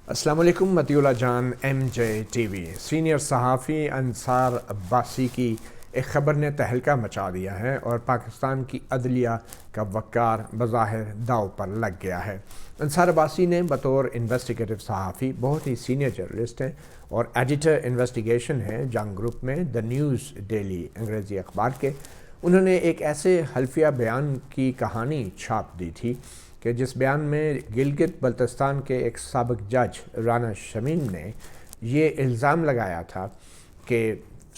السلام علیکم. Matiullah Jan, M J T V. Senior صحافی انصار عباسی کی ایک خبر نے تہلکہ مچا دیا ہے اور پاکستان کی عدلیہ کا وقار بظاہر داؤ پر لگ گیا ہے. انصار عباسی نے بطور انویسٹیگیٹو صحافی، بہت ہی سینئر جرنلسٹ ہیں اور ایڈیٹر انویسٹیگیشن ہیں جنگ گروپ میں، دا نیوز ڈیلی انگریزی اخبار کے. انہوں نے ایک ایسے حلفیہ بیان کی کہانی چھاپ دی تھی کہ جس بیان میں گلگت بلتستان کے ایک سابق جج رانا شمیم نے یہ الزام لگایا تھا کہ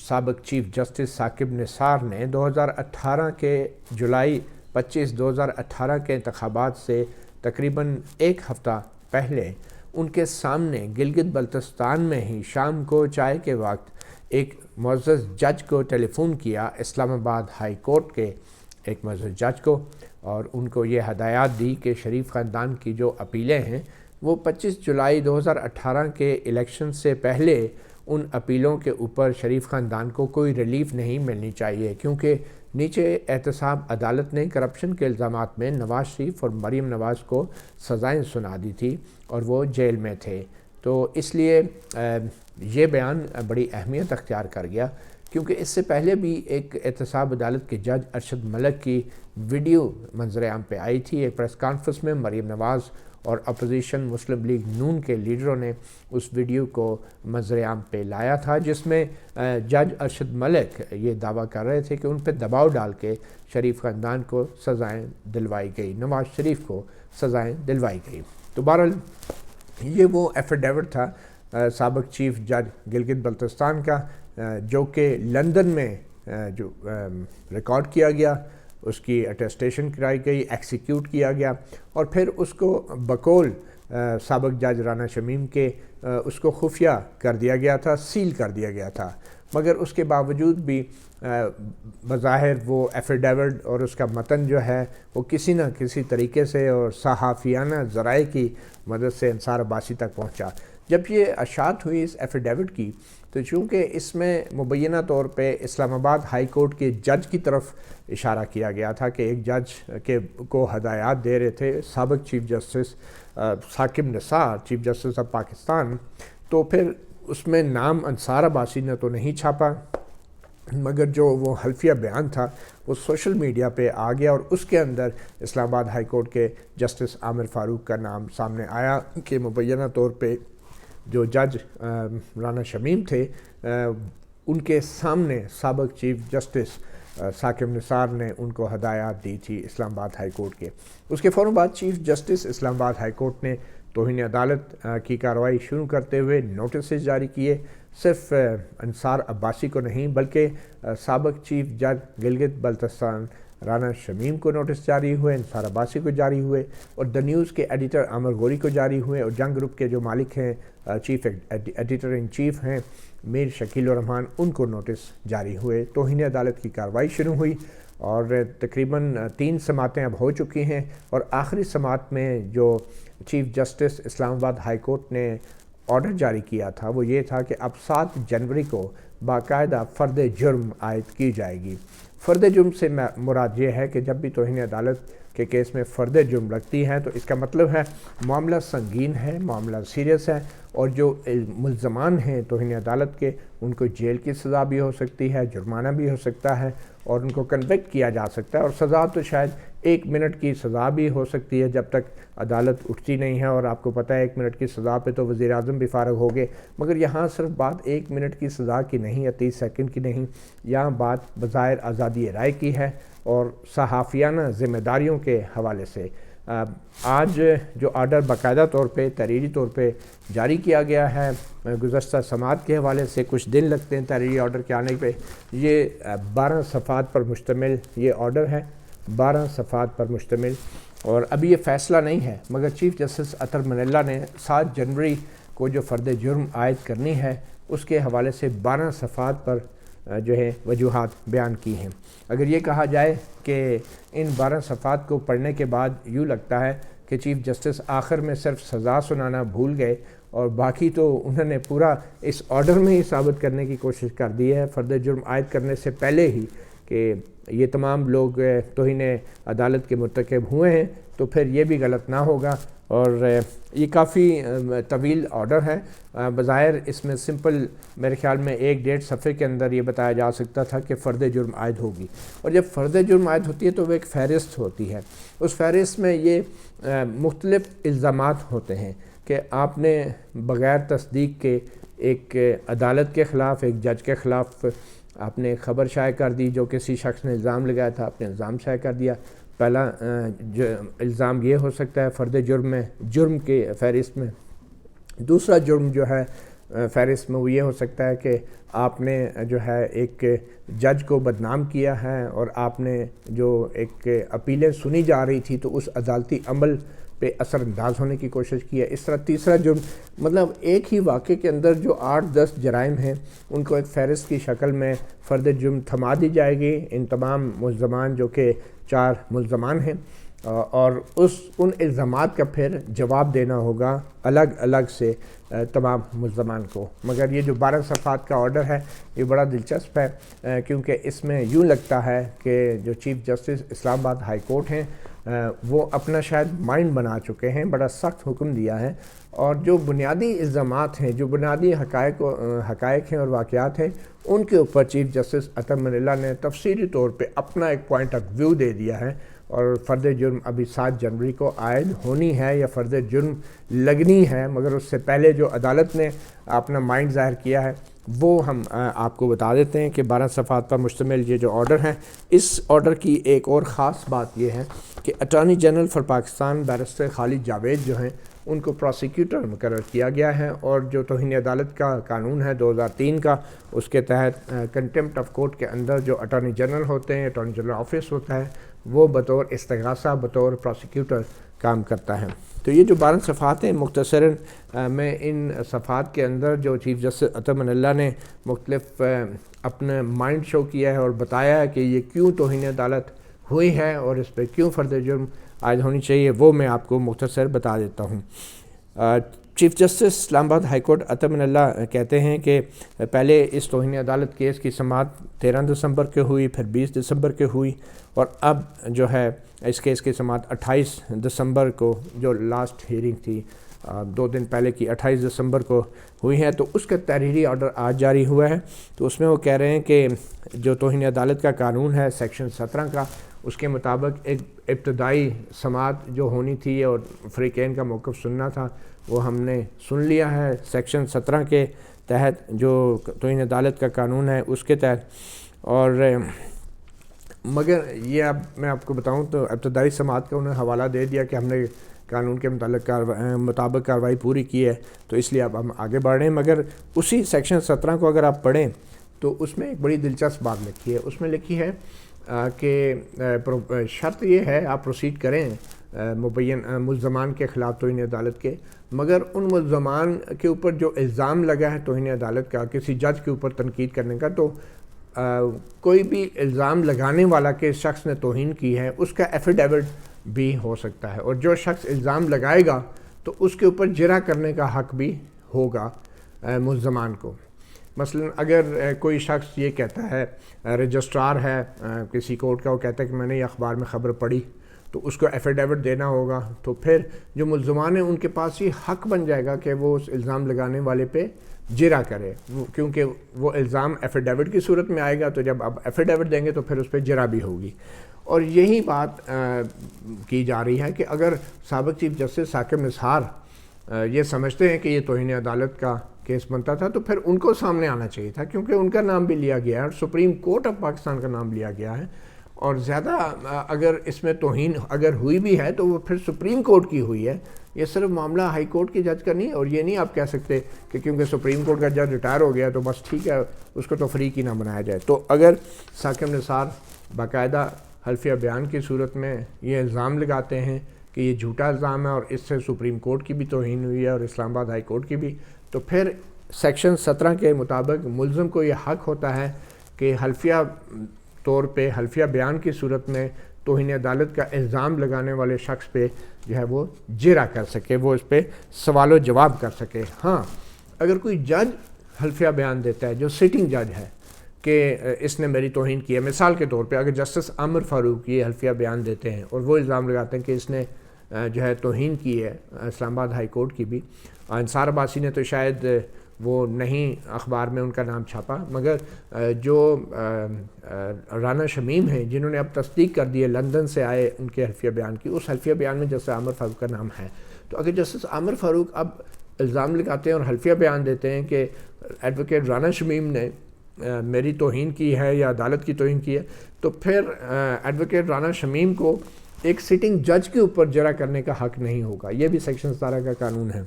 سابق چیف جسٹس ثاقب نثار نے 2018 کے جولائی 25 2018 کے انتخابات سے تقریباً ایک ہفتہ پہلے ان کے سامنے گلگت بلتستان میں ہی شام کو چائے کے وقت ایک معزز جج کو ٹیلی فون کیا، اسلام آباد ہائی کورٹ کے ایک معزز جج کو، اور ان کو یہ ہدایات دی کہ شریف خاندان کی جو اپیلیں ہیں وہ 25 جولائی 2018 کے الیکشن سے پہلے ان اپیلوں کے اوپر شریف خاندان کو کوئی ریلیف نہیں ملنی چاہیے، کیونکہ نیچے احتساب عدالت نے کرپشن کے الزامات میں نواز شریف اور مریم نواز کو سزائیں سنا دی تھی اور وہ جیل میں تھے. تو اس لیے یہ بیان بڑی اہمیت اختیار کر گیا، کیونکہ اس سے پہلے بھی ایک احتساب عدالت کے جج ارشد ملک کی ویڈیو منظر عام پہ آئی تھی. ایک پریس کانفرنس میں مریم نواز اور اپوزیشن مسلم لیگ نون کے لیڈروں نے اس ویڈیو کو منظر عام پہ لایا تھا، جس میں جج ارشد ملک یہ دعویٰ کر رہے تھے کہ ان پہ دباؤ ڈال کے شریف خاندان کو سزائیں دلوائی گئی، نواز شریف کو سزائیں دلوائی گئی. تو بہرحال یہ وہ ایفیڈیوٹ تھا سابق چیف جج گلگت بلتستان کا، جو کہ لندن میں جو ریکارڈ کیا گیا، اس کی اٹیسٹیشن کرائی گئی، ایکسیکیوٹ کیا گیا، اور پھر اس کو بقول سابق جج رانا شمیم کے اس کو خفیہ کر دیا گیا تھا، سیل کر دیا گیا تھا. مگر اس کے باوجود بھی بظاہر وہ ایفیڈیوٹ اور اس کا متن جو ہے وہ کسی نہ کسی طریقے سے اور صحافیانہ ذرائع کی مدد سے انصار عباسی تک پہنچا. جب یہ اشاعت ہوئی اس ایفیڈیوٹ کی، تو چونکہ اس میں مبینہ طور پہ اسلام آباد ہائی کورٹ کے جج کی طرف اشارہ کیا گیا تھا کہ ایک جج کو ہدایات دے رہے تھے سابق chief justice Saqib Nisar, chief justice of Pakistan, تو پھر اس میں نام انصار عباسی نے تو نہیں چھاپا، مگر جو وہ حلفیہ بیان تھا وہ سوشل میڈیا پہ آ گیا اور اس کے اندر اسلام آباد ہائی کورٹ کے جسٹس عامر فاروق کا نام سامنے آیا کہ مبینہ طور پہ جو جج رانا شمیم تھے ان کے سامنے سابق چیف جسٹس ثاقب نثار نے ان کو ہدایات دی تھی اسلام آباد ہائی کورٹ کے. اس کے فوراً بعد چیف جسٹس اسلام آباد ہائی کورٹ نے توہین عدالت کی کارروائی شروع کرتے ہوئے نوٹسز جاری کیے. صرف انصار عباسی کو نہیں بلکہ سابق چیف جج گلگت بلتستان رانا شمیم کو نوٹس جاری ہوئے، انصار عباسی کو جاری ہوئے، اور دا نیوز کے ایڈیٹر عامر غوری کو جاری ہوئے، اور جنگ گروپ کے جو مالک ہیں، چیف ایڈیٹر ان چیف ہیں میر شکیل الرحمان، ان کو نوٹس جاری ہوئے. توہین عدالت کی کارروائی شروع ہوئی اور تقریباً 3 سماعتیں اب ہو چکی ہیں، اور آخری سماعت میں جو چیف جسٹس اسلام آباد ہائی کورٹ نے آرڈر جاری کیا تھا وہ یہ تھا کہ اب 7 جنوری کو باقاعدہ فرد جرم عائد کی جائے گی. فرد جرم سے مراد یہ ہے کہ جب بھی توہین عدالت کے کیس میں فرد جرم لگتی ہے تو اس کا مطلب ہے معاملہ سنگین ہے، معاملہ سیریس ہے، اور جو ملزمان ہیں توہین عدالت کے ان کو جیل کی سزا بھی ہو سکتی ہے، جرمانہ بھی ہو سکتا ہے، اور ان کو کنوکٹ کیا جا سکتا ہے، اور سزا تو شاید 1 منٹ کی سزا بھی ہو سکتی ہے جب تک عدالت اٹھتی نہیں ہے. اور آپ کو پتہ ہے 1 منٹ کی سزا پہ تو وزیر اعظم بھی فارغ ہو گئے، مگر یہاں صرف بات 1 منٹ کی سزا کی نہیں یا 30 سیکنڈ کی نہیں، یہاں بات بظاہر آزادی رائے کی ہے اور صحافیانہ ذمہ داریوں کے حوالے سے. آج جو آرڈر باقاعدہ طور پہ تحریری طور پہ جاری کیا گیا ہے، گزشتہ سماعت کے حوالے سے کچھ دن لگتے ہیں تحریری آرڈر کے آنے پہ، یہ 12 صفحات پر مشتمل یہ آرڈر ہے، 12 صفحات پر مشتمل. اور ابھی یہ فیصلہ نہیں ہے، مگر چیف جسٹس اطہر منیلا نے 7 جنوری کو جو فرد جرم عائد کرنی ہے اس کے حوالے سے 12 صفحات پر جو ہے وجوہات بیان کی ہیں. اگر یہ کہا جائے کہ ان 12 صفحات کو پڑھنے کے بعد یوں لگتا ہے کہ چیف جسٹس آخر میں صرف سزا سنانا بھول گئے اور باقی تو انہوں نے پورا اس آرڈر میں ہی ثابت کرنے کی کوشش کر دی ہے فرد جرم عائد کرنے سے پہلے ہی کہ یہ تمام لوگ توہین عدالت کے مرتکب ہوئے ہیں، تو پھر یہ بھی غلط نہ ہوگا اور یہ کافی طویل آرڈر ہے. بظاہر اس میں سمپل میرے خیال میں 1-1.5 صفحے کے اندر یہ بتایا جا سکتا تھا کہ فرد جرم عائد ہوگی، اور جب فرد جرم عائد ہوتی ہے تو وہ ایک فہرست ہوتی ہے. اس فہرست میں یہ مختلف الزامات ہوتے ہیں کہ آپ نے بغیر تصدیق کے ایک عدالت کے خلاف، ایک جج کے خلاف آپ نے خبر شائع کر دی جو کسی شخص نے الزام لگایا تھا، آپ نے الزام شائع کر دیا. پہلا الزام یہ ہو سکتا ہے فرد جرم میں، جرم کے فہرست میں. دوسرا جرم جو ہے فہرست میں وہ یہ ہو سکتا ہے کہ آپ نے جو ہے ایک جج کو بدنام کیا ہے، اور آپ نے جو ایک اپیلیں سنی جا رہی تھی تو اس عدالتی عمل پہ اثر انداز ہونے کی کوشش کی ہے. اس طرح تیسرا جرم، مطلب ایک ہی واقعے کے اندر جو 8-10 جرائم ہیں ان کو ایک فہرست کی شکل میں فرد جرم تھما دی جائے گی. ان تمام ملزمان جو کہ 4 ملزمان ہیں، اور ان الزامات کا پھر جواب دینا ہوگا الگ الگ سے تمام ملزمان کو. مگر یہ جو 12 صفحات کا آرڈر ہے یہ بڑا دلچسپ ہے، کیونکہ اس میں یوں لگتا ہے کہ جو چیف جسٹس اسلام آباد ہائی کورٹ ہیں وہ اپنا شاید مائنڈ بنا چکے ہیں، بڑا سخت حکم دیا ہے، اور جو بنیادی الزامات ہیں، جو بنیادی حقائق ہیں اور واقعات ہیں، ان کے اوپر چیف جسٹس عطا من اللہ نے تفصیلی طور پہ اپنا ایک پوائنٹ آف ویو دے دیا ہے. اور فرد جرم ابھی 7 جنوری کو عائد ہونی ہے یا فرد جرم لگنی ہے، مگر اس سے پہلے جو عدالت نے اپنا مائنڈ ظاہر کیا ہے وہ ہم آپ کو بتا دیتے ہیں کہ 12 صفحات پر مشتمل یہ جو آرڈر ہے. اس آرڈر کی ایک اور خاص بات یہ ہے کہ attorney general for Pakistan barrister Khalid Javed جو ہیں ان کو پروسیکیوٹر مقرر کیا گیا ہے، اور جو توہین عدالت کا قانون ہے 2003 کا، اس کے تحت کنٹمپٹ آف کورٹ کے اندر جو اٹارنی جنرل ہوتے ہیں، اٹارنی جنرل آفس ہوتا ہے، وہ بطور استغاثہ، بطور پروسیکیوٹر کام کرتا ہے. تو یہ جو 12 صفحات ہیں مختصراً میں ان صفحات کے اندر جو چیف جسٹس عطا من اللہ نے مختلف اپنا مائنڈ شو کیا ہے اور بتایا ہے کہ یہ کیوں توہین عدالت ہوئی ہے اور اس پہ کیوں فرد جرم عائد ہونی چاہیے، وہ میں آپ کو مختصر بتا دیتا ہوں. چیف جسٹس اسلام آباد ہائی کورٹ عطا من اللہ کہتے ہیں کہ پہلے اس توہین عدالت کیس کی سماعت 13 دسمبر کے ہوئی، پھر 20 دسمبر کے ہوئی، اور اب جو ہے اس کیس کی سماعت 28 دسمبر کو، جو لاسٹ ہیئرنگ تھی 2 دن پہلے کی، 28 دسمبر کو ہوئی ہے. تو اس کا تحریری آرڈر آج جاری ہوا ہے. تو اس میں وہ کہہ رہے ہیں کہ جو توہین عدالت کا قانون ہے سیکشن 17 کا، اس کے مطابق ایک ابتدائی سماعت جو ہونی تھی اور فریقین کا موقف سننا تھا وہ ہم نے سن لیا ہے سیکشن 17 کے تحت، جو توہین عدالت کا قانون ہے اس کے تحت. اور مگر یہ اب میں آپ کو بتاؤں تو ابتدائی سماعت کا انہیں حوالہ دے دیا کہ ہم نے قانون کے مطابق کارروائی پوری کی ہے، تو اس لیے اب ہم آگے بڑھ رہے ہیں. مگر اسی سیکشن 17 کو اگر آپ پڑھیں تو اس میں ایک بڑی دلچسپ بات لکھی ہے. اس میں لکھی ہے کہ شرط یہ ہے آپ پروسیڈ کریں مبین ملزمان کے خلاف توہین عدالت کے، مگر ان ملزمان کے اوپر جو الزام لگا ہے توہین عدالت کا، کسی جج کے اوپر تنقید کرنے کا، تو کوئی بھی الزام لگانے والا کہ شخص نے توہین کی ہے اس کا ایفیڈیوٹ بھی ہو سکتا ہے، اور جو شخص الزام لگائے گا تو اس کے اوپر جرح کرنے کا حق بھی ہوگا ملزمان کو. مثلا اگر کوئی شخص یہ کہتا ہے، رجسٹرار ہے کسی کورٹ کا، وہ کہتا ہے کہ میں نے یہ اخبار میں خبر پڑھی، تو اس کو ایفیڈیوٹ دینا ہوگا. تو پھر جو ملزمان ہیں ان کے پاس یہ حق بن جائے گا کہ وہ اس الزام لگانے والے پہ جرح کرے، کیونکہ وہ الزام ایفیڈیوٹ کی صورت میں آئے گا، تو جب آپ ایفیڈیوٹ دیں گے تو پھر اس پہ جرح بھی ہوگی. اور یہی بات کی جا رہی ہے کہ اگر سابق چیف جسٹس ثاقب نثار یہ سمجھتے ہیں کہ یہ توہین عدالت کا کیس بنتا تھا تو پھر ان کو سامنے آنا چاہیے تھا، کیونکہ ان کا نام بھی لیا گیا ہے اور سپریم کورٹ آف پاکستان کا نام لیا گیا ہے. اور زیادہ اگر اس میں توہین اگر ہوئی بھی ہے تو وہ پھر سپریم کورٹ کی ہوئی ہے، یہ صرف معاملہ ہائی کورٹ کی جج کا نہیں. اور یہ نہیں آپ کہہ سکتے کہ کیونکہ سپریم کورٹ کا جج ریٹائر ہو گیا تو بس ٹھیک ہے اس کو تو فریق ہی نہ بنایا جائے. تو اگر ثاقب نثار باقاعدہ حلفیہ بیان کی صورت میں یہ الزام لگاتے ہیں کہ یہ جھوٹا الزام ہے اور اس سے سپریم کورٹ کی بھی توہین ہوئی ہے اور اسلام آباد ہائی کورٹ کی بھی، تو پھر سیکشن 17 کے مطابق ملزم کو یہ حق ہوتا ہے کہ حلفیہ طور پہ حلفیہ بیان کی صورت میں توہین عدالت کا الزام لگانے والے شخص پہ جو ہے وہ جرح کر سکے، وہ اس پہ سوال و جواب کر سکے. ہاں اگر کوئی جج حلفیہ بیان دیتا ہے جو سٹنگ جج ہے کہ اس نے میری توہین کی ہے، مثال کے طور پہ اگر جسٹس عامر فاروق یہ حلفیہ بیان دیتے ہیں اور وہ الزام لگاتے ہیں کہ اس نے جو ہے توہین کی ہے اسلام آباد ہائی کورٹ کی بھی. انصار عباسی نے تو شاید وہ نہیں اخبار میں ان کا نام چھاپا، مگر جو رانا شمیم ہیں جنہوں نے اب تصدیق کر دی ہے لندن سے آئے ان کے حلفیہ بیان کی، اس حلفیہ بیان میں جسٹس عامر فاروق کا نام ہے. تو اگر جسٹس عامر فاروق اب الزام لگاتے ہیں اور حلفیہ بیان دیتے ہیں کہ ایڈوکیٹ رانا شمیم نے میری توہین کی ہے یا عدالت کی توہین کی ہے، تو پھر ایڈوکیٹ رانا شمیم کو ایک سٹنگ جج کے اوپر جرح کرنے کا حق نہیں ہوگا. یہ بھی سیکشن 17 کا قانون ہے.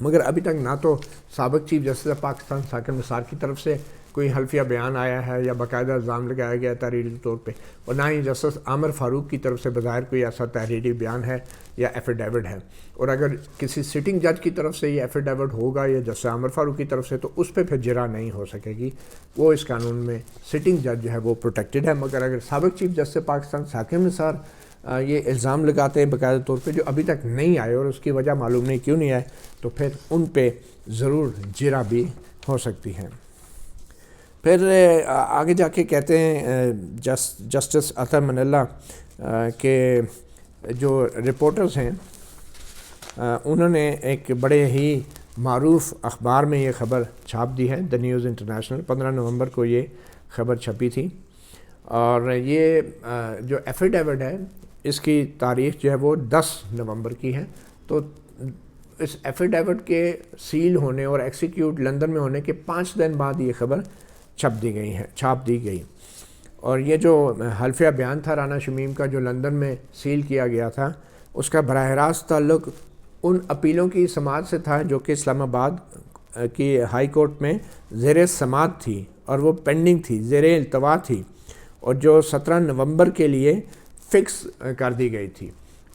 مگر ابھی تک نہ تو سابق chief justice of Pakistan Saqib Nisar کی طرف سے کوئی حلفیہ بیان آیا ہے یا باقاعدہ الزام لگایا گیا ہے تحریری طور پہ، اور نہ ہی جسٹس عامر فاروق کی طرف سے بظاہر کوئی ایسا تحریری بیان ہے یا ایفیڈیوٹ ہے. اور اگر کسی سٹنگ جج کی طرف سے یہ ایفیڈیوٹ ہوگا یا جسٹس عامر فاروق کی طرف سے، تو اس پہ پھر جرح نہیں ہو سکے گی. وہ اس قانون میں سٹنگ جج جو ہے وہ پروٹیکٹڈ ہے. مگر اگر سابق چیف جسٹس پاکستان ثاقب نثار یہ الزام لگاتے ہیں باقاعدہ طور پہ جو ابھی تک نہیں آئے اور اس کی وجہ معلوم نہیں کیوں نہیں آئے، تو پھر ان پہ ضرور جرح بھی ہو سکتی ہے. پھر آگے جا کے کہتے ہیں جسٹس اطہر من اللہ کہ جو رپورٹرز ہیں انہوں نے ایک بڑے ہی معروف اخبار میں یہ خبر چھاپ دی ہے، دا نیوز انٹرنیشنل. 15 نومبر کو یہ خبر چھپی تھی، اور یہ جو ایفیڈیوٹ ہے اس کی تاریخ جو ہے وہ 10 نومبر کی ہے. تو اس ایفیڈیوٹ کے سیل ہونے اور ایکسیکیوٹ لندن میں ہونے کے 5 دن بعد یہ خبر چھاپ دی گئی. اور یہ جو حلفیہ بیان تھا رانا شمیم کا جو لندن میں سیل کیا گیا تھا، اس کا براہ راست تعلق ان اپیلوں کی سماعت سے تھا جو کہ اسلام آباد کی ہائی کورٹ میں زیر سماعت تھی اور وہ پینڈنگ تھی، زیر التوا تھی، اور جو 17 نومبر کے لیے فکس کر دی گئی تھی.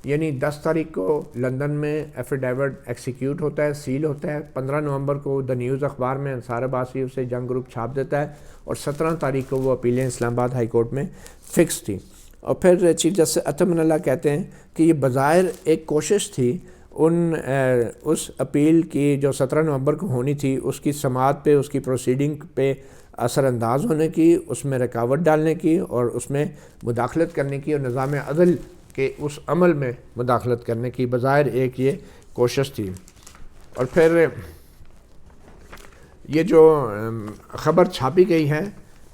یعنی 10 تاریخ کو لندن میں ایفیڈیوٹ ایکسیکیوٹ ہوتا ہے، سیل ہوتا ہے. 15 نومبر کو دا نیوز اخبار میں انصار عباسی اسے جنگ گروپ چھاپ دیتا ہے، اور 17 تاریخ کو وہ اپیلیں اسلام آباد ہائی کورٹ میں فکس تھی. اور پھر چیف جسٹس اطہر من اللہ کہتے ہیں کہ یہ بظاہر ایک کوشش تھی اس اپیل کی جو 17 نومبر کو ہونی تھی، اس کی سماعت پہ، اس کی پروسیڈنگ پہ اثر انداز ہونے کی، اس میں رکاوٹ ڈالنے کی اور اس میں مداخلت کرنے کی اور نظام عدل کے اس عمل میں مداخلت کرنے کی بظاہر ایک یہ کوشش تھی. اور پھر یہ جو خبر چھاپی گئی ہے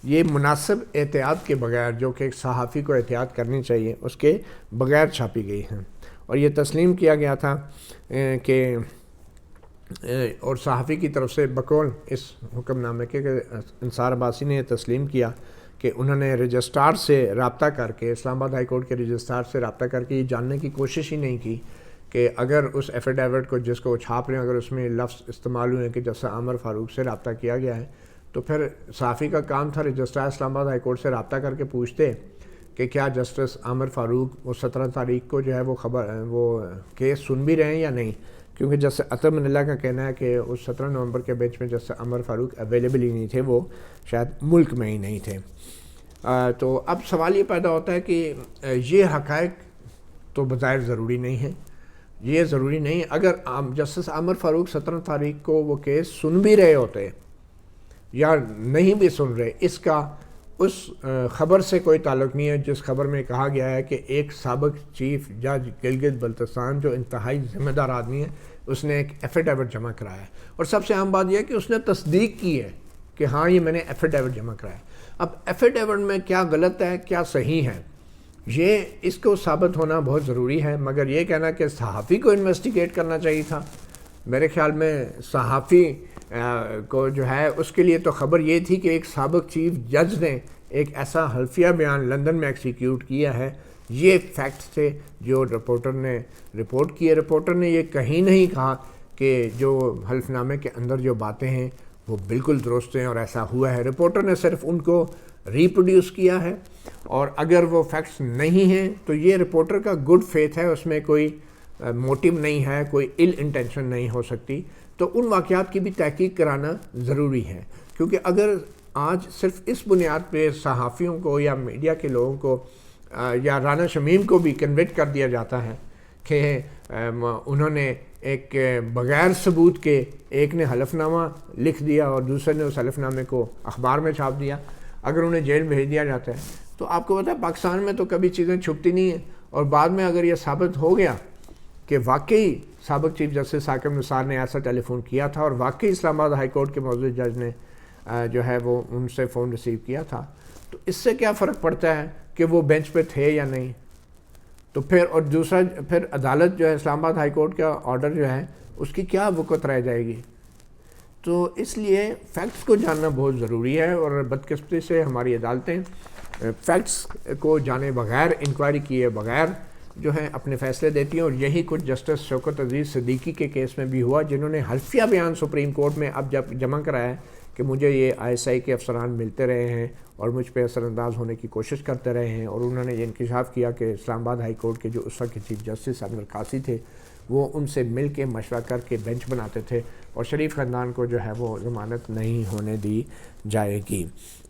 یہ مناسب احتیاط کے بغیر، جو کہ ایک صحافی کو احتیاط کرنی چاہیے، اس کے بغیر چھاپی گئی ہیں. اور یہ تسلیم کیا گیا تھا کہ اور صحافی کی طرف سے بقول اس حکم نامے کے کہ انصار عباسی نے یہ تسلیم کیا کہ انہوں نے رجسٹرار سے رابطہ کر کے، اسلام آباد ہائی کورٹ کے رجسٹرار سے رابطہ کر کے یہ جاننے کی کوشش ہی نہیں کی کہ اگر اس ایفیڈیوٹ کو جس کو وہ چھاپ رہے ہیں اگر اس میں لفظ استعمال ہوئے کہ جیسے عامر فاروق سے رابطہ کیا گیا ہے، تو پھر صحافی کا کام تھا رجسٹرار اسلام آباد ہائی کورٹ سے رابطہ کر کے پوچھتے کہ کیا جسٹس عامر فاروق وہ 17 تاریخ کو جو ہے وہ کیس سن بھی رہے ہیں یا نہیں. کیونکہ جسٹس اطہر من اللہ کا کہنا ہے کہ اس 17 نومبر کے بیچ میں جسٹس عامر فاروق اویلیبل ہی نہیں تھے، وہ شاید ملک میں ہی نہیں تھے. تو اب سوال یہ پیدا ہوتا ہے کہ یہ حقائق تو بظاہر ضروری نہیں ہیں، یہ ضروری نہیں. اگر جسٹس عامر فاروق 17 تاریخ کو وہ کیس سن بھی رہے ہوتے یا نہیں بھی سن رہے، اس کا اس خبر سے کوئی تعلق نہیں ہے جس خبر میں کہا گیا ہے کہ ایک سابق چیف جج گلگت بلتستان جو انتہائی ذمہ دار آدمی ہے، اس نے ایک ایفیڈیوٹ جمع کرایا ہے. اور سب سے اہم بات یہ ہے کہ اس نے تصدیق کی ہے کہ ہاں یہ میں نے ایفیڈیوٹ جمع کرایا. اب ایفیڈیوٹ میں کیا غلط ہے کیا صحیح ہے، یہ اس کو ثابت ہونا بہت ضروری ہے. مگر یہ کہنا کہ صحافی کو انویسٹیگیٹ کرنا چاہیے تھا، میرے خیال میں صحافی کو جو ہے اس کے لیے تو خبر یہ تھی کہ ایک سابق چیف جج نے ایک ایسا حلفیہ بیان لندن میں ایکسیکیوٹ کیا ہے. یہ فیکٹس تھے جو رپورٹر نے رپورٹ کیے. رپورٹر نے یہ کہیں نہیں کہا کہ جو حلف نامے کے اندر جو باتیں ہیں وہ بالکل درست ہیں اور ایسا ہوا ہے. رپورٹر نے صرف ان کو ریپروڈیوس کیا ہے، اور اگر وہ فیکٹس نہیں ہیں تو یہ رپورٹر کا گڈ فیتھ ہے، اس میں کوئی موٹیو نہیں ہے، کوئی ال انٹینشن نہیں ہو سکتی. تو ان واقعات کی بھی تحقیق کرانا ضروری ہے. کیونکہ اگر آج صرف اس بنیاد پہ صحافیوں کو یا میڈیا کے لوگوں کو یا رانا شمیم کو بھی کنوکٹ کر دیا جاتا ہے کہ انہوں نے ایک بغیر ثبوت کے ایک نے حلف نامہ لکھ دیا اور دوسرے نے اس حلف نامے کو اخبار میں چھاپ دیا، اگر انہیں جیل بھیج دیا جاتا ہے، تو آپ کو پتہ ہے پاکستان میں تو کبھی چیزیں چھپتی نہیں ہیں، اور بعد میں اگر یہ ثابت ہو گیا کہ واقعی سابق چیف جسٹس ثاقب نثار نے ایسا ٹیلی فون کیا تھا اور واقعی اسلام آباد ہائی کورٹ کے معزز جج نے جو ہے وہ ان سے فون ریسیو کیا تھا، تو اس سے کیا فرق پڑتا ہے کہ وہ بینچ پہ تھے یا نہیں؟ تو پھر اور دوسرا پھر عدالت جو ہے اسلام آباد ہائی کورٹ کا آرڈر جو ہے اس کی کیا وقت رہ جائے گی؟ تو اس لیے فیکٹس کو جاننا بہت ضروری ہے، اور بدقسمتی سے ہماری عدالتیں فیکٹس کو جانے بغیر، انکوائری کیے بغیر جو ہے اپنے فیصلے دیتی ہیں، اور یہی کچھ جسٹس شوکت عزیز صدیقی کے کیس میں بھی ہوا، جنہوں نے حلفیہ بیان سپریم کورٹ میں اب جب جمع کرایا ہے کہ مجھے یہ ISI کے افسران ملتے رہے ہیں اور مجھ پہ اثر انداز ہونے کی کوشش کرتے رہے ہیں، اور انہوں نے یہ انکشاف کیا کہ اسلام آباد ہائی کورٹ کے جو اس وقت کے چیف جسٹس انور قاضی تھے وہ ان سے مل کے مشورہ کر کے بینچ بناتے تھے، اور شریف خاندان کو جو ہے وہ ضمانت نہیں ہونے دی جائے گی۔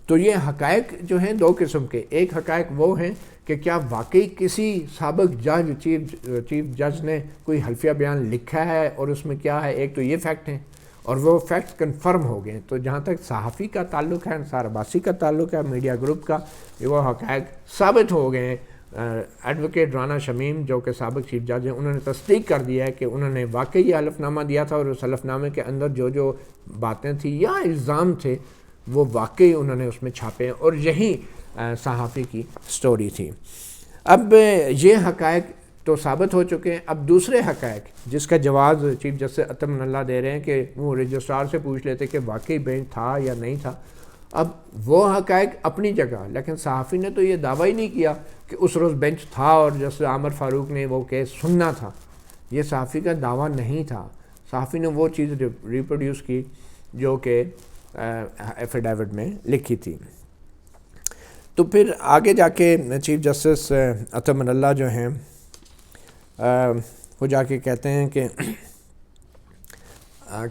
تو یہ حقائق جو ہیں دو قسم کے، ایک حقائق وہ ہیں کہ کیا واقعی کسی سابق جج چیف جج نے کوئی حلفیہ بیان لکھا ہے اور اس میں کیا ہے، ایک تو یہ فیکٹ ہیں اور وہ فیکٹ کنفرم ہو گئے۔ تو جہاں تک صحافی کا تعلق ہے، انصار عباسی کا تعلق ہے، میڈیا گروپ کا، وہ حقائق ثابت ہو گئے ہیں۔ ایڈوکیٹ رانا شمیم جو کہ سابق چیف جج ہیں، انہوں نے تصدیق کر دیا ہے کہ انہوں نے واقعی یہ حلف نامہ دیا تھا، اور اس حلف نامے کے اندر جو باتیں تھیں یا الزام تھے وہ واقعی انہوں نے اس میں چھاپے ہیں، اور یہی صحافی کی سٹوری تھی۔ اب یہ حقائق تو ثابت ہو چکے ہیں، اب دوسرے حقائق جس کا جواز چیف جسٹس عطا من اللہ دے رہے ہیں کہ وہ رجسٹرار سے پوچھ لیتے کہ واقعی بینچ تھا یا نہیں تھا۔ اب وہ حقائق اپنی جگہ، لیکن صحافی نے تو یہ دعویٰ ہی نہیں کیا کہ اس روز بینچ تھا اور جسٹس عامر فاروق نے وہ کیس سننا تھا، یہ صحافی کا دعویٰ نہیں تھا۔ صحافی نے وہ چیز ریپروڈیوس کی جو کہ ایفیڈیوٹ میں لکھی تھی۔ تو پھر آگے جا کے چیف جسٹس عطا من اللہ جو ہیں وہ جا کے کہتے ہیں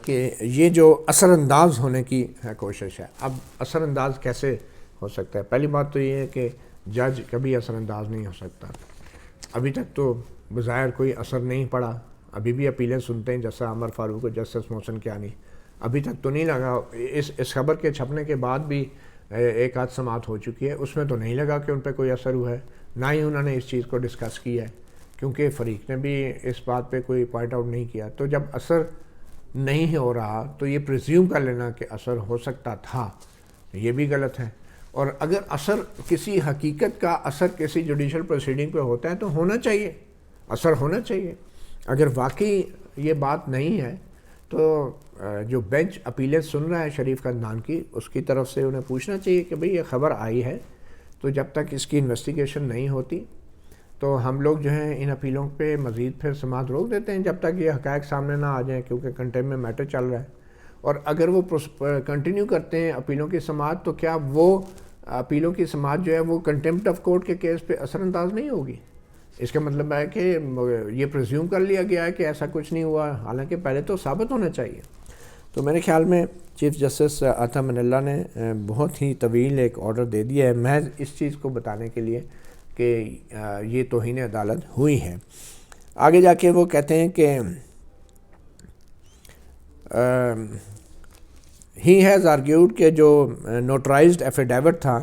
کہ یہ جو اثر انداز ہونے کی کوشش ہے، اب اثر انداز کیسے ہو سکتا ہے؟ پہلی بات تو یہ ہے کہ جج کبھی اثر انداز نہیں ہو سکتا۔ ابھی تک تو بظاہر کوئی اثر نہیں پڑا، ابھی بھی اپیلیں سنتے ہیں جیسا عامر فاروق اور جسٹس محسن کیانی، ابھی تک تو نہیں لگا، اس خبر کے چھپنے کے بعد بھی ایک آدھ سماعت ہو چکی ہے، اس میں تو نہیں لگا کہ ان پہ کوئی اثر ہوا ہے، نہ ہی انہوں نے اس چیز کو ڈسکس کیا ہے، کیونکہ فریق نے بھی اس بات پہ کوئی پوائنٹ آؤٹ نہیں کیا۔ تو جب اثر نہیں ہو رہا تو یہ پریزیوم کر لینا کہ اثر ہو سکتا تھا، یہ بھی غلط ہے۔ اور اگر اثر کسی حقیقت کا اثر کسی جوڈیشل پروسیڈنگ پہ ہوتا ہے تو ہونا چاہیے، اثر ہونا چاہیے۔ اگر واقعی یہ بات نہیں ہے تو جو بینچ اپیلیں سن رہا ہے شریف خاندان کی، اس کی طرف سے انہیں پوچھنا چاہیے کہ بھئی یہ خبر آئی ہے، تو جب تک اس کی انویسٹیگیشن نہیں ہوتی تو ہم لوگ جو ہیں ان اپیلوں پہ مزید پھر سماعت روک دیتے ہیں جب تک یہ حقائق سامنے نہ آ جائیں، کیونکہ کنٹیم میں میٹر چل رہا ہے۔ اور اگر وہ کنٹینیو کرتے ہیں اپیلوں کی سماعت، تو کیا وہ اپیلوں کی سماعت جو ہے وہ کنٹیمپٹ آف کورٹ کے کیس پہ اثر انداز نہیں ہوگی؟ اس کا مطلب ہے کہ یہ پریزیوم کر لیا گیا ہے کہ ایسا کچھ نہیں ہوا، حالانکہ پہلے تو ثابت ہونا چاہیے۔ تو میرے خیال میں چیف جسٹس عطا من اللہ نے بہت ہی طویل ایک آرڈر دے دیا ہے محض اس چیز کو بتانے کے لیے کہ یہ توہین عدالت ہوئی ہے۔ آگے جا کے وہ کہتے ہیں کہ ہی ہیز آرگیوڈ کہ جو نوٹرائزڈ ایفیڈیوٹ تھا،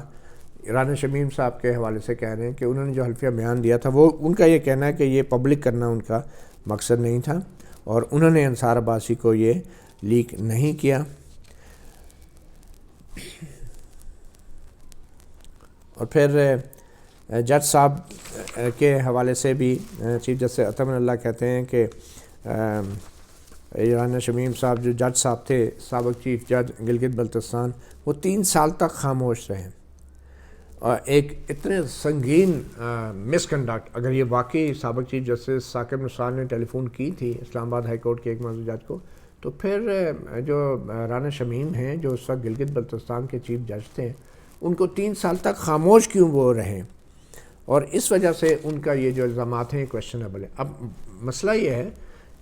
رانا شمیم صاحب کے حوالے سے کہہ رہے ہیں کہ انہوں نے جو حلفیہ بیان دیا تھا وہ ان کا یہ کہنا ہے کہ یہ پبلک کرنا ان کا مقصد نہیں تھا، اور انہوں نے انصار عباسی کو یہ لیک نہیں کیا۔ اور پھر جج صاحب کے حوالے سے بھی چیف جسٹس عطا من اللہ کہتے ہیں کہ رانا شمیم صاحب جو جج صاحب تھے، سابق چیف جج گلگت بلتستان، وہ 3 سال تک خاموش رہے۔ اور ایک اتنے سنگین مس کنڈکٹ، اگر یہ واقعی سابق چیف جسٹس ثاقب نثار نے ٹیلی فون کی تھی اسلام آباد ہائی کورٹ کے ایک معزز جج کو، تو پھر جو رانا شمیم ہیں جو اس وقت گلگت بلتستان کے چیف جج تھے، ان کو 3 سال تک خاموش کیوں وہ رہے؟ اور اس وجہ سے ان کا یہ جو الزامات ہیں کویسچنیبل ہے۔ اب مسئلہ یہ ہے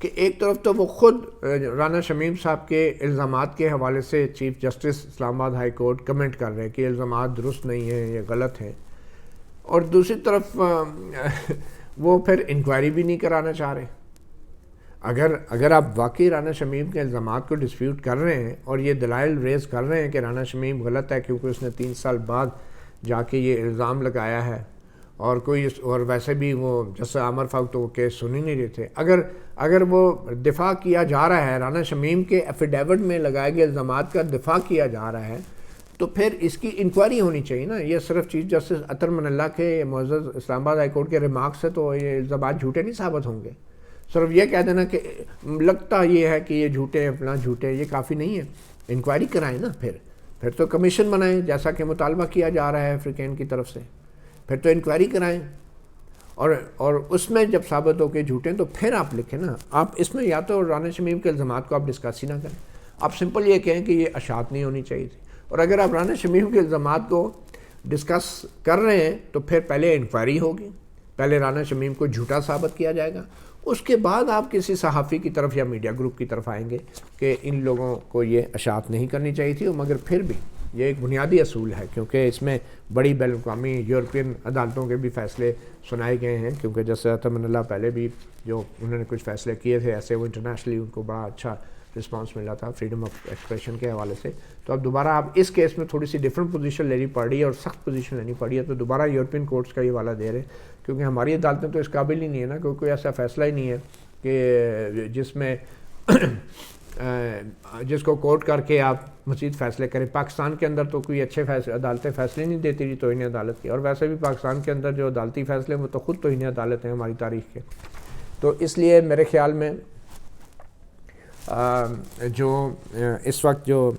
کہ ایک طرف تو وہ خود رانا شمیم صاحب کے الزامات کے حوالے سے چیف جسٹس اسلام آباد ہائی کورٹ کمنٹ کر رہے ہیں کہ یہ الزامات درست نہیں ہیں، یہ غلط ہیں، اور دوسری طرف وہ پھر انکوائری بھی نہیں کرانا چاہ رہے۔ اگر آپ واقعی رانا شمیم کے الزامات کو ڈسپیوٹ کر رہے ہیں اور یہ دلائل ریز کر رہے ہیں کہ رانا شمیم غلط ہے کیونکہ اس نے 3 سال بعد جا کے یہ الزام لگایا ہے، اور کوئی اور ویسے بھی وہ جیسے عامر فاروق تو وہ کیس سن ہی نہیں رہے تھے. اگر وہ دفاع کیا جا رہا ہے، رانا شمیم کے ایفیڈیوٹ میں لگائے گئے الزامات کا دفاع کیا جا رہا ہے، تو پھر اس کی انکوائری ہونی چاہیے نا. یہ صرف چیف جسٹس اطہر من اللہ کے معزز اسلام آباد ہائی کورٹ کے ریمارکس سے تو یہ الزامات جھوٹے نہیں ثابت ہوں گے. صرف یہ کہہ دینا کہ لگتا یہ ہے کہ یہ جھوٹے ہیں فلاں جھوٹے، یہ کافی نہیں ہے. انکوائری کرائیں نا. پھر تو کمیشن بنائیں جیسا کہ مطالبہ کیا جا رہا ہے افریقین کی طرف سے. پھر تو انکوائری کرائیں اور اس میں جب ثابت ہو کے جھوٹے ہیں تو پھر آپ لکھیں نا. آپ اس میں یا تو رانا شمیم کے الزامات کو آپ ڈسکس ہی نہ کریں، آپ سمپل یہ کہیں کہ یہ اشاعت نہیں ہونی چاہیے تھی. اور اگر آپ رانا شمیم کے الزامات کو ڈسکس کر رہے ہیں تو پھر پہلے انکوائری ہوگی، پہلے رانا شمیم کو جھوٹا ثابت کیا جائے گا، اس کے بعد آپ کسی صحافی کی طرف یا میڈیا گروپ کی طرف آئیں گے کہ ان لوگوں کو یہ اشاعت نہیں کرنی چاہیے تھی. مگر پھر بھی یہ ایک بنیادی اصول ہے، کیونکہ اس میں بڑی بین الاقوامی یورپین عدالتوں کے بھی فیصلے سنائے گئے ہیں، کیونکہ جیسے اطہر من اللہ پہلے بھی جو انہوں نے کچھ فیصلے کیے تھے ایسے، وہ انٹرنیشنلی ان کو بڑا اچھا رسپانس ملا تھا فریڈم آف ایکسپریشن کے حوالے سے. تو اب دوبارہ آپ اس کیس میں تھوڑی سی ڈفرینٹ پوزیشن لینی پڑ رہی ہے اور سخت پوزیشن لینی پڑ رہی ہے. تو دوبارہ یورپین کورٹس کا یہ والا دے رہے ہیں، کیونکہ ہماری عدالتیں تو اس قابل ہی نہیں ہے نا، کیونکہ کوئی ایسا فیصلہ ہی نہیں ہے کہ جس میں جس کو کوٹ کر کے آپ مزید فیصلے کریں. پاکستان کے اندر تو کوئی اچھے عدالتیں فیصلے نہیں دیتی رہی توہین عدالت کے، اور ویسے بھی پاکستان کے اندر جو عدالتی فیصلے ہیں وہ تو خود توہین عدالت ہیں ہماری تاریخ کے. تو اس لیے میرے خیال میں جو اس وقت جو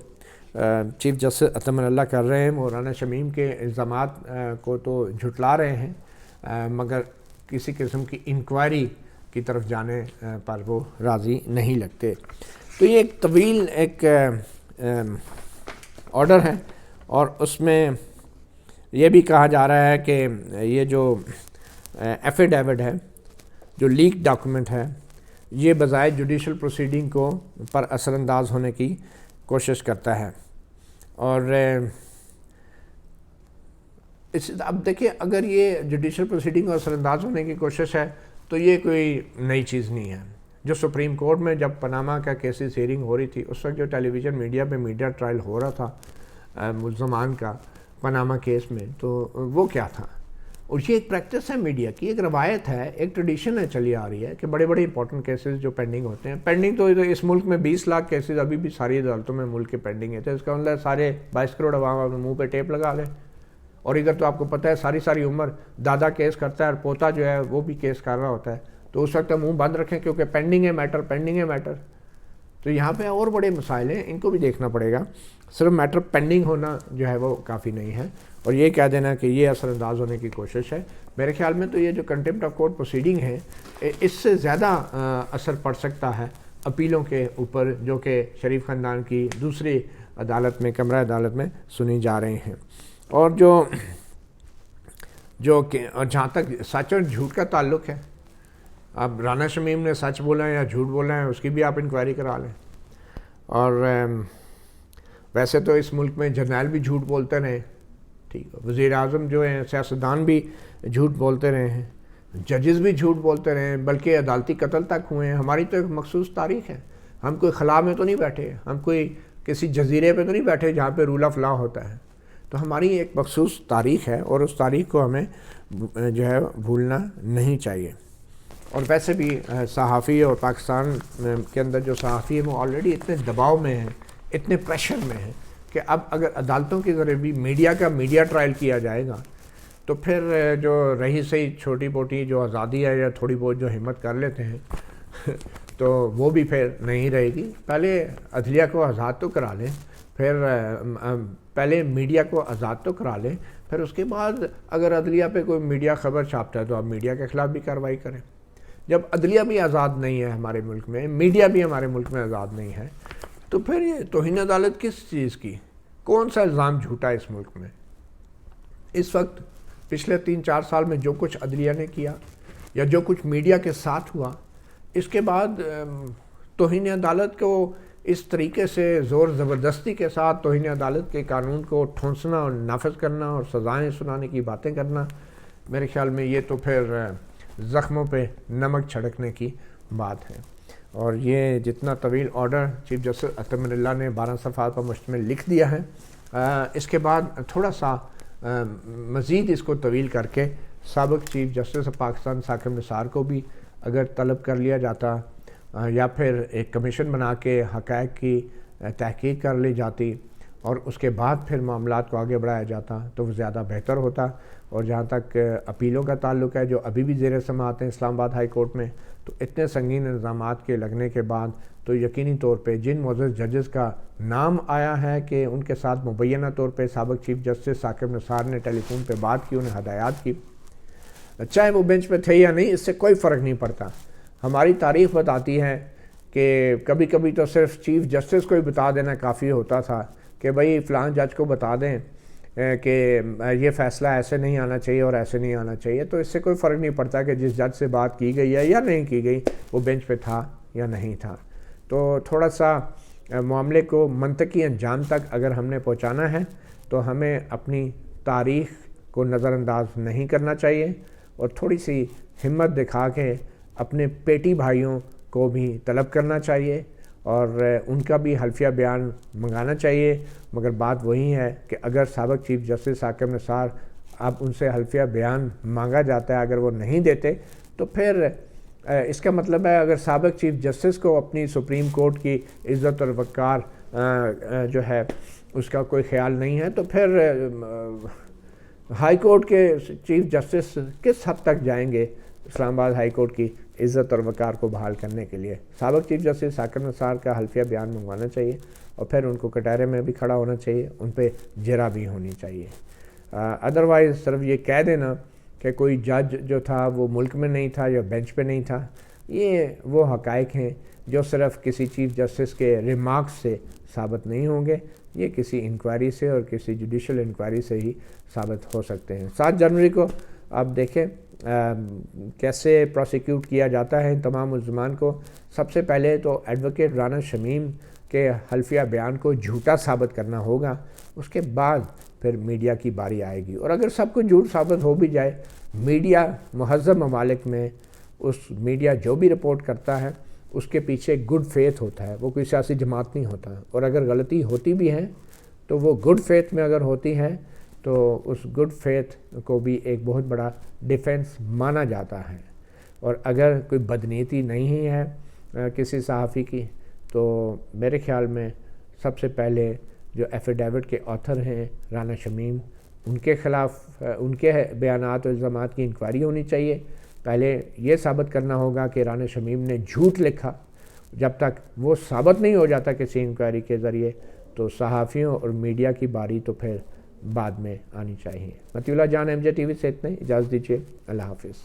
چیف جسٹس اطہر من اللہ کر رہے ہیں وہ رانا شمیم کے الزامات کو تو جھٹلا رہے ہیں، مگر کسی قسم کی انکوائری کی طرف جانے پر وہ راضی نہیں لگتے. تو یہ ایک طویل ایک آرڈر ہے، اور اس میں یہ بھی کہا جا رہا ہے کہ یہ جو ایفیڈیوٹ ہے، جو لیک ڈاکومنٹ ہے، یہ بظاہر جوڈیشل پروسیڈنگ کو پر اثر انداز ہونے کی کوشش کرتا ہے. اور اب دیکھیں، اگر یہ جوڈیشل پروسیڈنگ کو اثر انداز ہونے کی کوشش ہے تو یہ کوئی نئی چیز نہیں ہے. جو سپریم کورٹ میں جب پاناما کا کیسز ہیئرنگ ہو رہی تھی، اس وقت جو ٹیلی ویژن میڈیا پہ میڈیا ٹرائل ہو رہا تھا ملزمان کا پاناما کیس میں، تو وہ کیا تھا؟ اور یہ ایک پریکٹس ہے میڈیا کی، ایک روایت ہے، ایک ٹریڈیشن ہے چلی آ رہی ہے کہ بڑے بڑے امپورٹنٹ کیسز جو پینڈنگ ہوتے ہیں، پینڈنگ تو اس ملک میں 20 لاکھ کیسز ابھی بھی ساری عدالتوں میں ملک کے پینڈنگ ہے. تو اس کا مطلب سارے 22 کروڑ عوام اپنے منہ پہ ٹیپ لگا لیں. اور ادھر تو آپ کو پتہ ہے ساری عمر دادا کیس کرتا ہے اور پوتا جو ہے وہ بھی کیس کر رہا ہوتا ہے، تو اس وقت منہ بند رکھیں کیونکہ پینڈنگ ہے میٹر. تو یہاں پہ اور بڑے مسائل ہیں، ان کو بھی دیکھنا پڑے گا. صرف میٹر پینڈنگ ہونا جو ہے وہ کافی نہیں ہے، اور یہ کہہ دینا کہ یہ اثر انداز ہونے کی کوشش ہے. میرے خیال میں تو یہ جو کنٹیمپٹ آف کورٹ پروسیڈنگ ہے، اس سے زیادہ اثر پڑ سکتا ہے اپیلوں کے اوپر جو کہ شریف خاندان کی دوسری عدالت میں، کمرہ عدالت میں سنی جا رہی ہیں. اور جہاں تک سچ اور جھوٹ کا تعلق ہے، اب رانا شمیم نے سچ بولا ہے یا جھوٹ بولا ہے، اس کی بھی آپ انکوائری کرا لیں. اور ویسے تو اس ملک میں جرنیل بھی جھوٹ بولتے رہے، ٹھیک ہے، وزیر اعظم جو ہیں، سیاستدان بھی جھوٹ بولتے رہے ہیں، ججز بھی جھوٹ بولتے رہے ہیں، بلکہ عدالتی قتل تک ہوئے ہیں. ہماری تو ایک مخصوص تاریخ ہے، ہم کوئی خلا میں تو نہیں بیٹھے، ہم کوئی کسی جزیرے پہ تو نہیں بیٹھے جہاں پہ رول آف لا ہوتا ہے. تو ہماری ایک مخصوص تاریخ ہے، اور اس تاریخ کو ہمیں جو ہے بھولنا نہیں چاہیے. اور ویسے بھی صحافی اور پاکستان کے اندر جو صحافی ہیں وہ آلریڈی اتنے دباؤ میں ہیں، اتنے پریشر میں ہیں کہ اب اگر عدالتوں کے ذریعے بھی میڈیا ٹرائل کیا جائے گا تو پھر جو رہی سہی چھوٹی موٹی جو آزادی ہے یا تھوڑی بہت جو ہمت کر لیتے ہیں تو وہ بھی پھر نہیں رہے گی. پہلے عدلیہ کو آزاد تو کرا لیں، پھر پہلے میڈیا کو آزاد تو کرا لیں، پھر اس کے بعد اگر عدلیہ پہ کوئی میڈیا خبر چھاپتا ہے تو آپ میڈیا کے خلاف بھی کارروائی کریں. جب عدلیہ بھی آزاد نہیں ہے ہمارے ملک میں، میڈیا بھی ہمارے ملک میں آزاد نہیں ہے، تو پھر یہ توہین عدالت کس چیز کی؟ کون سا الزام جھوٹا ہے اس ملک میں؟ اس وقت پچھلے 3-4 سال میں جو کچھ عدلیہ نے کیا یا جو کچھ میڈیا کے ساتھ ہوا، اس کے بعد توہین عدالت کو اس طریقے سے زور زبردستی کے ساتھ توہین عدالت کے قانون کو ٹھونسنا اور نافذ کرنا اور سزائیں سنانے کی باتیں کرنا، میرے خیال میں یہ تو پھر زخموں پہ نمک چھڑکنے کی بات ہے. اور یہ جتنا طویل آرڈر چیف جسٹس اطہر من اللہ نے 12 صفحات پر مشتمل لکھ دیا ہے، اس کے بعد تھوڑا سا مزید اس کو طویل کر کے سابق chief justice of Pakistan Saqib Nisar کو بھی اگر طلب کر لیا جاتا یا پھر ایک کمیشن بنا کے حقائق کی تحقیق کر لی جاتی اور اس کے بعد پھر معاملات کو آگے بڑھایا جاتا تو وہ زیادہ بہتر ہوتا. اور جہاں تک اپیلوں کا تعلق ہے جو ابھی بھی زیر سماعت ہیں اسلام آباد ہائی کورٹ میں، تو اتنے سنگین الزامات کے لگنے کے بعد تو یقینی طور پہ جن معزز ججز کا نام آیا ہے کہ ان کے ساتھ مبینہ طور پہ سابق چیف جسٹس ثاقب نثار نے ٹیلی فون پہ بات کی، انہیں ہدایات کی، چاہے وہ بینچ پہ تھے یا نہیں، اس سے کوئی فرق نہیں پڑتا. ہماری تاریخ بتاتی ہے کہ کبھی کبھی تو صرف چیف جسٹس کو ہی بتا دینا کافی ہوتا تھا کہ بھائی فلاں جج کو بتا دیں کہ یہ فیصلہ ایسے نہیں آنا چاہیے اور ایسے نہیں آنا چاہیے، تو اس سے کوئی فرق نہیں پڑتا کہ جس جج سے بات کی گئی ہے یا نہیں کی گئی وہ بینچ پہ تھا یا نہیں تھا. تو تھوڑا سا معاملے کو منطقی انجام تک اگر ہم نے پہنچانا ہے تو ہمیں اپنی تاریخ کو نظر انداز نہیں کرنا چاہیے اور تھوڑی سی ہمت دکھا کے اپنے پیٹی بھائیوں کو بھی طلب کرنا چاہیے اور ان کا بھی حلفیہ بیان منگانا چاہیے. مگر بات وہی ہے کہ اگر سابق چیف جسٹس ثاقب نثار اب ان سے حلفیہ بیان مانگا جاتا ہے، اگر وہ نہیں دیتے تو پھر اس کا مطلب ہے اگر سابق چیف جسٹس کو اپنی سپریم کورٹ کی عزت اور وقار جو ہے اس کا کوئی خیال نہیں ہے، تو پھر ہائی کورٹ کے چیف جسٹس کس حد تک جائیں گے اسلام آباد ہائی کورٹ کی عزت اور وقار کو بحال کرنے کے لیے. سابق چیف جسٹس ثاقب نثار کا حلفیہ بیان منگوانا چاہیے اور پھر ان کو کٹہرے میں بھی کھڑا ہونا چاہیے، ان پہ جرا بھی ہونی چاہیے. ادروائز صرف یہ کہہ دینا کہ کوئی جج جو تھا وہ ملک میں نہیں تھا یا بینچ پہ نہیں تھا، یہ وہ حقائق ہیں جو صرف کسی چیف جسٹس کے ریمارکس سے ثابت نہیں ہوں گے، یہ کسی انکوائری سے اور کسی جوڈیشل انکوائری سے ہی ثابت ہو سکتے ہیں. 7 جنوری کو آپ دیکھیں کیسے پروسیکیوٹ کیا جاتا ہے ان تمام ملزمان کو. سب سے پہلے تو ایڈوکیٹ رانا شمیم کے حلفیہ بیان کو جھوٹا ثابت کرنا ہوگا، اس کے بعد پھر میڈیا کی باری آئے گی. اور اگر سب کچھ جھوٹ ثابت ہو بھی جائے، میڈیا مہذب ممالک میں اس میڈیا جو بھی رپورٹ کرتا ہے اس کے پیچھے گڈ فیتھ ہوتا ہے، وہ کوئی سیاسی جماعت نہیں ہوتا. اور اگر غلطی ہوتی بھی ہے تو وہ گڈ فیتھ میں اگر ہوتی ہے تو اس گڈ فیتھ کو بھی ایک بہت بڑا ڈیفنس مانا جاتا ہے. اور اگر کوئی بدنیتی نہیں ہے کسی صحافی کی تو میرے خیال میں سب سے پہلے جو ایفیڈیوٹ کے آتھر ہیں رانا شمیم، ان کے خلاف ان کے بیانات و الزامات کی انکوائری ہونی چاہیے. پہلے یہ ثابت کرنا ہوگا کہ رانا شمیم نے جھوٹ لکھا. جب تک وہ ثابت نہیں ہو جاتا کسی انکوائری کے ذریعے تو صحافیوں اور میڈیا کی باری تو پھر بعد میں آنی چاہیے. مطیع اللہ جان MJ TV سے اتنے، اجازت دیجیے، اللہ حافظ.